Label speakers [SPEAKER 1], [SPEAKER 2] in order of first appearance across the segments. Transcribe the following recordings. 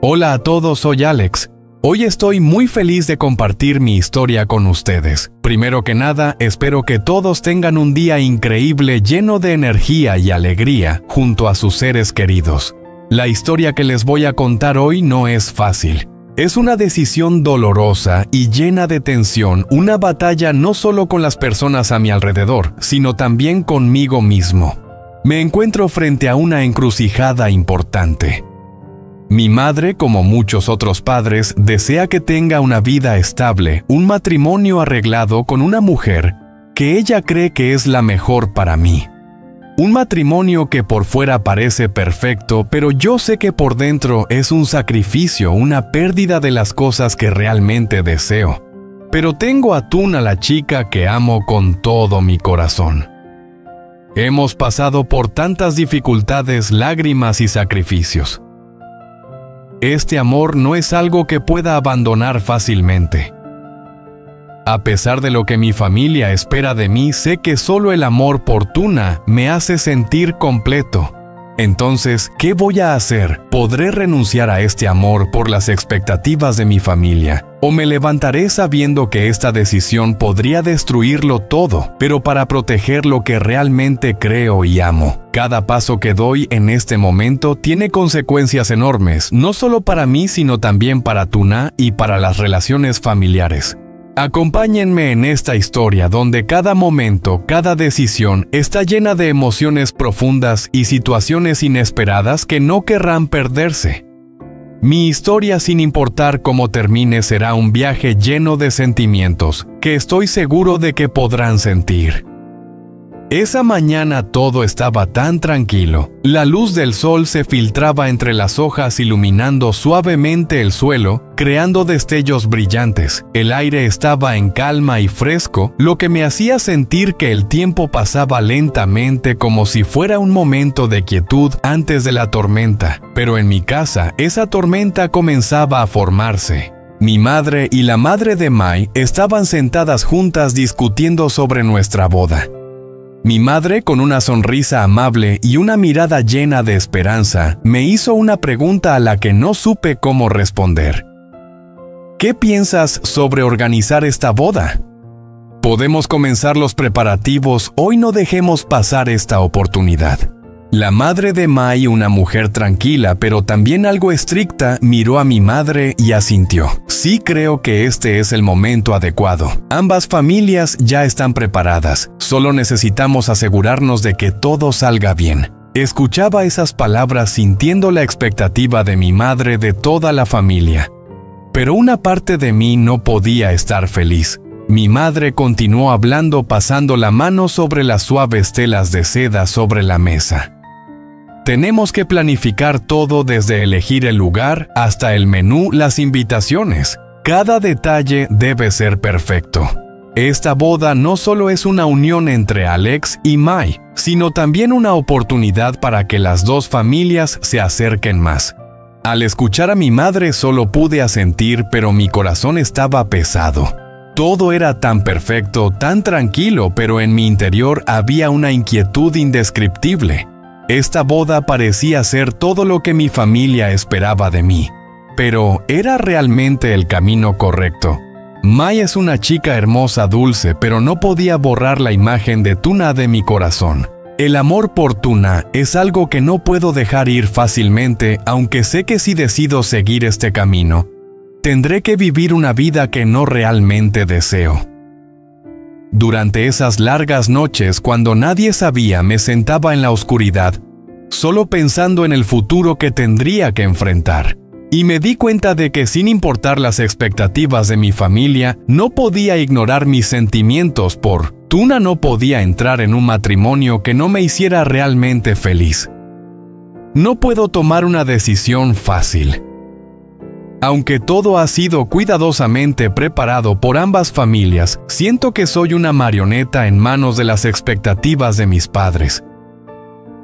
[SPEAKER 1] Hola a todos, soy Alex. Hoy estoy muy feliz de compartir mi historia con ustedes. Primero que nada, espero que todos tengan un día increíble lleno de energía y alegría junto a sus seres queridos. La historia que les voy a contar hoy no es fácil. Es una decisión dolorosa y llena de tensión, una batalla no solo con las personas a mi alrededor, sino también conmigo mismo. Me encuentro frente a una encrucijada importante. Mi madre, como muchos otros padres, desea que tenga una vida estable, un matrimonio arreglado con una mujer que ella cree que es la mejor para mí. Un matrimonio que por fuera parece perfecto, pero yo sé que por dentro es un sacrificio, una pérdida de las cosas que realmente deseo. Pero tengo a Tuna, la chica que amo con todo mi corazón. Hemos pasado por tantas dificultades, lágrimas y sacrificios. Este amor no es algo que pueda abandonar fácilmente. A pesar de lo que mi familia espera de mí, sé que solo el amor por Tuna me hace sentir completo. Entonces, ¿qué voy a hacer? ¿Podré renunciar a este amor por las expectativas de mi familia? ¿O me levantaré sabiendo que esta decisión podría destruirlo todo, pero para proteger lo que realmente creo y amo? Cada paso que doy en este momento tiene consecuencias enormes, no solo para mí, sino también para Tuna y para las relaciones familiares. Acompáñenme en esta historia donde cada momento, cada decisión está llena de emociones profundas y situaciones inesperadas que no querrán perderse. Mi historia, sin importar cómo termine, será un viaje lleno de sentimientos que estoy seguro de que podrán sentir. Esa mañana todo estaba tan tranquilo. La luz del sol se filtraba entre las hojas iluminando suavemente el suelo, creando destellos brillantes. El aire estaba en calma y fresco, lo que me hacía sentir que el tiempo pasaba lentamente como si fuera un momento de quietud antes de la tormenta. Pero en mi casa, esa tormenta comenzaba a formarse. Mi madre y la madre de Mai estaban sentadas juntas discutiendo sobre nuestra boda. Mi madre, con una sonrisa amable y una mirada llena de esperanza, me hizo una pregunta a la que no supe cómo responder. ¿Qué piensas sobre organizar esta boda? Podemos comenzar los preparativos, hoy no dejemos pasar esta oportunidad. La madre de Mai, una mujer tranquila pero también algo estricta, miró a mi madre y asintió. Sí, creo que este es el momento adecuado. Ambas familias ya están preparadas. Solo necesitamos asegurarnos de que todo salga bien. Escuchaba esas palabras sintiendo la expectativa de mi madre, de toda la familia. Pero una parte de mí no podía estar feliz. Mi madre continuó hablando, pasando la mano sobre las suaves telas de seda sobre la mesa. Tenemos que planificar todo, desde elegir el lugar hasta el menú, las invitaciones. Cada detalle debe ser perfecto. Esta boda no solo es una unión entre Alex y Mai, sino también una oportunidad para que las dos familias se acerquen más. Al escuchar a mi madre solo pude asentir, pero mi corazón estaba pesado. Todo era tan perfecto, tan tranquilo, pero en mi interior había una inquietud indescriptible. Esta boda parecía ser todo lo que mi familia esperaba de mí. Pero, ¿era realmente el camino correcto? Mai es una chica hermosa, dulce, pero no podía borrar la imagen de Tuna de mi corazón. El amor por Tuna es algo que no puedo dejar ir fácilmente, aunque sé que si decido seguir este camino, tendré que vivir una vida que no realmente deseo. Durante esas largas noches, cuando nadie sabía, me sentaba en la oscuridad, solo pensando en el futuro que tendría que enfrentar. Y me di cuenta de que, sin importar las expectativas de mi familia, no podía ignorar mis sentimientos por Tuna. No podía entrar en un matrimonio que no me hiciera realmente feliz. No puedo tomar una decisión fácil. Aunque todo ha sido cuidadosamente preparado por ambas familias, siento que soy una marioneta en manos de las expectativas de mis padres.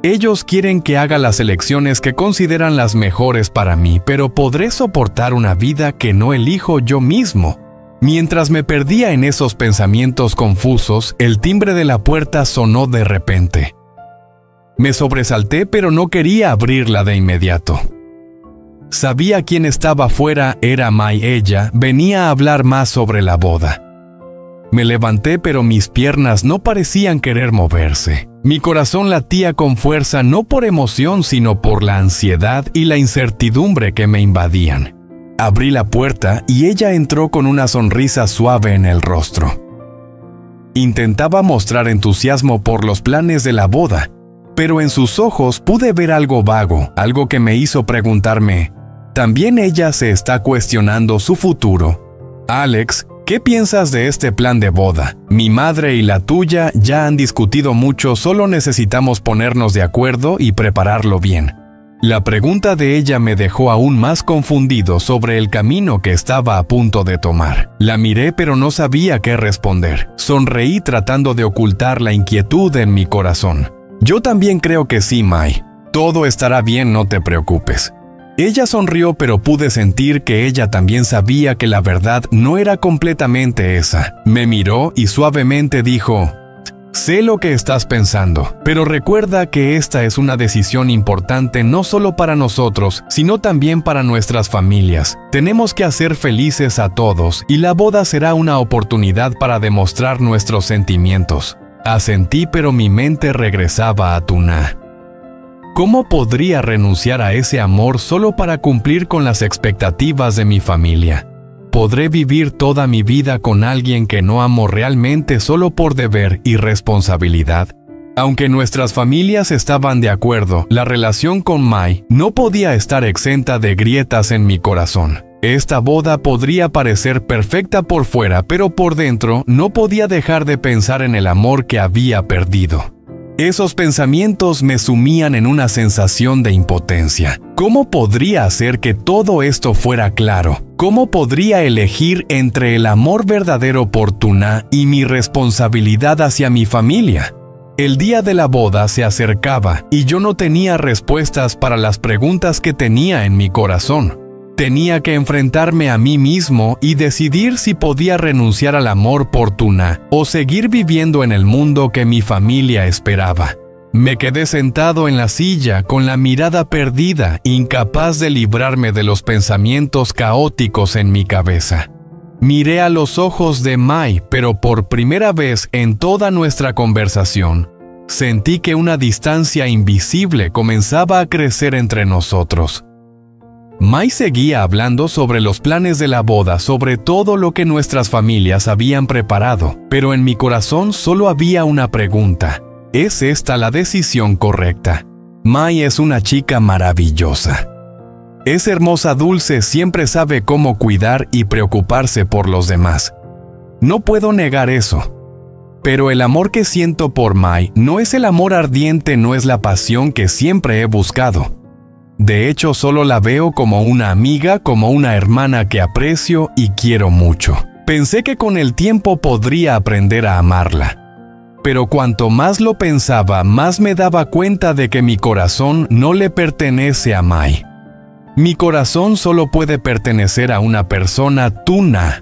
[SPEAKER 1] Ellos quieren que haga las elecciones que consideran las mejores para mí, pero ¿podré soportar una vida que no elijo yo mismo? Mientras me perdía en esos pensamientos confusos, el timbre de la puerta sonó de repente. Me sobresalté, pero no quería abrirla de inmediato. Sabía quién estaba afuera, era Mai. Ella venía a hablar más sobre la boda. Me levanté, pero mis piernas no parecían querer moverse. Mi corazón latía con fuerza, no por emoción, sino por la ansiedad y la incertidumbre que me invadían. Abrí la puerta y ella entró con una sonrisa suave en el rostro. Intentaba mostrar entusiasmo por los planes de la boda, pero en sus ojos pude ver algo vago, algo que me hizo preguntarme, ¿también ella se está cuestionando su futuro? Alex, ¿qué piensas de este plan de boda? Mi madre y la tuya ya han discutido mucho, solo necesitamos ponernos de acuerdo y prepararlo bien. La pregunta de ella me dejó aún más confundido sobre el camino que estaba a punto de tomar. La miré, pero no sabía qué responder. Sonreí tratando de ocultar la inquietud en mi corazón. Yo también creo que sí, Mai. Todo estará bien, no te preocupes. Ella sonrió, pero pude sentir que ella también sabía que la verdad no era completamente esa. Me miró y suavemente dijo, sé lo que estás pensando, pero recuerda que esta es una decisión importante no solo para nosotros, sino también para nuestras familias. Tenemos que hacer felices a todos y la boda será una oportunidad para demostrar nuestros sentimientos. Asentí, pero mi mente regresaba a Tuna. ¿Cómo podría renunciar a ese amor solo para cumplir con las expectativas de mi familia? ¿Podré vivir toda mi vida con alguien que no amo realmente solo por deber y responsabilidad? Aunque nuestras familias estaban de acuerdo, la relación con Mai no podía estar exenta de grietas en mi corazón. Esta boda podría parecer perfecta por fuera, pero por dentro no podía dejar de pensar en el amor que había perdido. Esos pensamientos me sumían en una sensación de impotencia. ¿Cómo podría hacer que todo esto fuera claro? ¿Cómo podría elegir entre el amor verdadero por Tuna y mi responsabilidad hacia mi familia? El día de la boda se acercaba y yo no tenía respuestas para las preguntas que tenía en mi corazón. Tenía que enfrentarme a mí mismo y decidir si podía renunciar al amor por Tuna o seguir viviendo en el mundo que mi familia esperaba. Me quedé sentado en la silla con la mirada perdida, incapaz de librarme de los pensamientos caóticos en mi cabeza. Miré a los ojos de Mai, pero por primera vez en toda nuestra conversación, sentí que una distancia invisible comenzaba a crecer entre nosotros. Mai seguía hablando sobre los planes de la boda, sobre todo lo que nuestras familias habían preparado, pero en mi corazón solo había una pregunta. ¿Es esta la decisión correcta? Mai es una chica maravillosa. Es hermosa, dulce, siempre sabe cómo cuidar y preocuparse por los demás. No puedo negar eso. Pero el amor que siento por Mai no es el amor ardiente, no es la pasión que siempre he buscado. De hecho, solo la veo como una amiga, como una hermana que aprecio y quiero mucho. Pensé que con el tiempo podría aprender a amarla. Pero cuanto más lo pensaba, más me daba cuenta de que mi corazón no le pertenece a Mai. Mi corazón solo puede pertenecer a una persona, Tuna.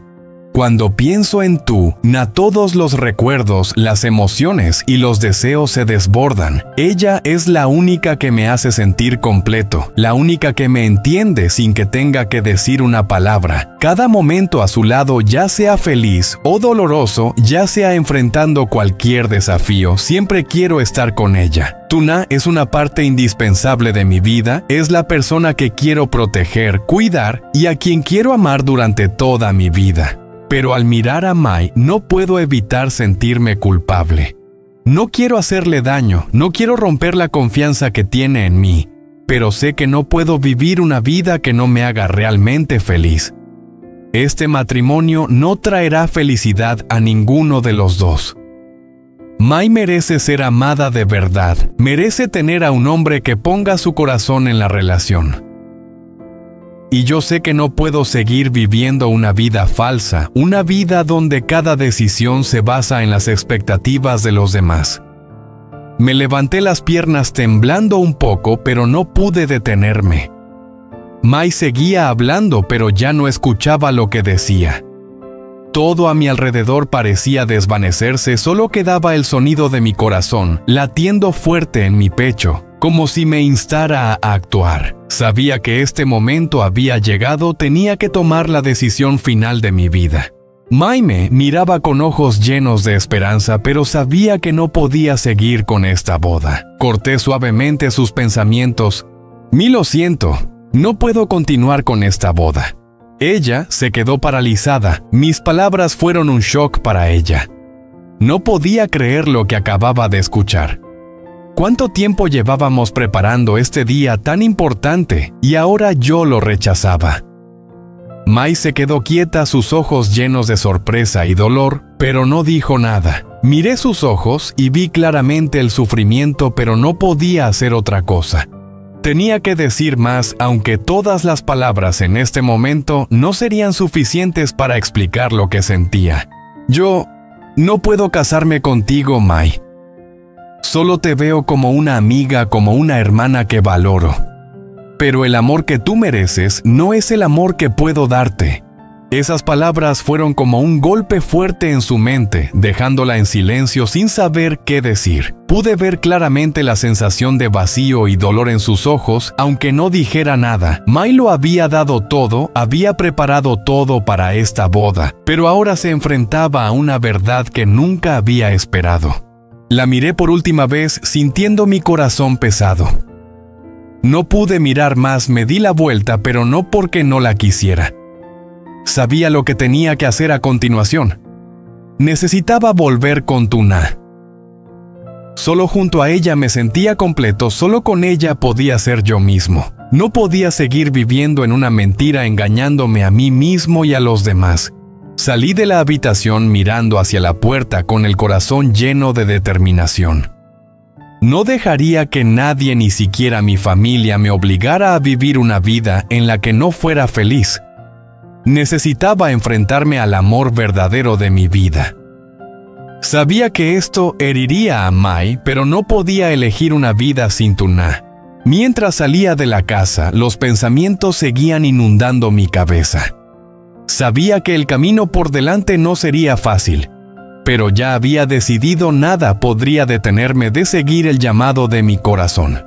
[SPEAKER 1] Cuando pienso en Tuna, todos los recuerdos, las emociones y los deseos se desbordan. Ella es la única que me hace sentir completo, la única que me entiende sin que tenga que decir una palabra. Cada momento a su lado, ya sea feliz o doloroso, ya sea enfrentando cualquier desafío, siempre quiero estar con ella. Tuna es una parte indispensable de mi vida, es la persona que quiero proteger, cuidar y a quien quiero amar durante toda mi vida. Pero al mirar a Mai no puedo evitar sentirme culpable. No quiero hacerle daño, no quiero romper la confianza que tiene en mí, pero sé que no puedo vivir una vida que no me haga realmente feliz. Este matrimonio no traerá felicidad a ninguno de los dos. Mai merece ser amada de verdad, merece tener a un hombre que ponga su corazón en la relación. Y yo sé que no puedo seguir viviendo una vida falsa, una vida donde cada decisión se basa en las expectativas de los demás. Me levanté las piernas temblando un poco, pero no pude detenerme. Mai seguía hablando, pero ya no escuchaba lo que decía. Todo a mi alrededor parecía desvanecerse, solo quedaba el sonido de mi corazón, latiendo fuerte en mi pecho. como si me instara a actuar. Sabía que este momento había llegado, tenía que tomar la decisión final de mi vida. Mai me miraba con ojos llenos de esperanza, pero sabía que no podía seguir con esta boda. Corté suavemente sus pensamientos. Lo siento, no puedo continuar con esta boda. Ella se quedó paralizada. Mis palabras fueron un shock para ella. No podía creer lo que acababa de escuchar. ¿Cuánto tiempo llevábamos preparando este día tan importante y ahora yo lo rechazaba? Mai se quedó quieta, sus ojos llenos de sorpresa y dolor, pero no dijo nada. Miré sus ojos y vi claramente el sufrimiento, pero no podía hacer otra cosa. Tenía que decir más, aunque todas las palabras en este momento no serían suficientes para explicar lo que sentía. Yo no puedo casarme contigo, Mai. Solo te veo como una amiga, como una hermana que valoro. Pero el amor que tú mereces no es el amor que puedo darte. Esas palabras fueron como un golpe fuerte en su mente, dejándola en silencio sin saber qué decir. Pude ver claramente la sensación de vacío y dolor en sus ojos, aunque no dijera nada. Mai lo había dado todo, había preparado todo para esta boda, pero ahora se enfrentaba a una verdad que nunca había esperado. La miré por última vez, sintiendo mi corazón pesado. No pude mirar más, me di la vuelta, pero no porque no la quisiera. Sabía lo que tenía que hacer a continuación. Necesitaba volver con Tuna. Solo junto a ella me sentía completo, solo con ella podía ser yo mismo. No podía seguir viviendo en una mentira, engañándome a mí mismo y a los demás. Salí de la habitación mirando hacia la puerta con el corazón lleno de determinación. No dejaría que nadie, ni siquiera mi familia, me obligara a vivir una vida en la que no fuera feliz. Necesitaba enfrentarme al amor verdadero de mi vida. Sabía que esto heriría a Mai, pero no podía elegir una vida sin Tuna. Mientras salía de la casa, los pensamientos seguían inundando mi cabeza. Sabía que el camino por delante no sería fácil, pero ya había decidido, nada podría detenerme de seguir el llamado de mi corazón.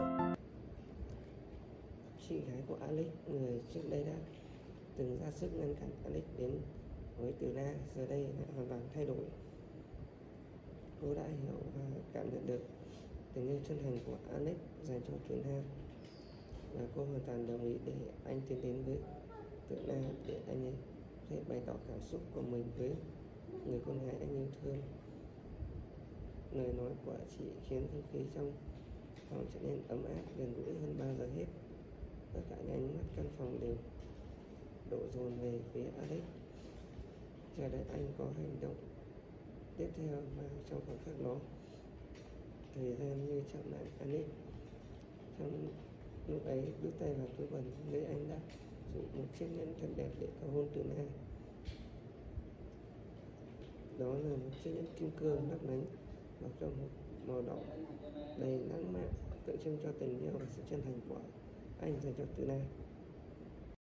[SPEAKER 2] từng ra sức ngăn cản Alex đến với Từ Na giờ đây đã hoàn toàn thay đổi. Cô đã hiểu và cảm nhận được tình yêu chân thành của Alex dành cho Từ Na, và cô hoàn toàn đồng ý để anh tiến đến với Từ Na để anh ấy thể bày tỏ cảm xúc của mình với người con gái anh yêu thương. Lời nói của chị khiến không khí trong phòng trở nên ấm áp, gần gũi hơn bao giờ hết. Tất cả những ánh mắt căn phòng đều đổ dồn về phía Alex, chờ đợi anh có hành động tiếp theo. Và trong khoảnh khắc đó, thời gian như chậm lại. Alex trong lúc ấy đút tay vào túi quần, nơi anh đã dùng một chiếc nhẫn thật đẹp để cầu hôn Từ Na. Đó là một chiếc nhẫn kim cương lấp lánh bọc trong một màu đỏ đầy lãng mạn, tượng trưng cho tình yêu và sự chân thành của anh dành cho Từ Na.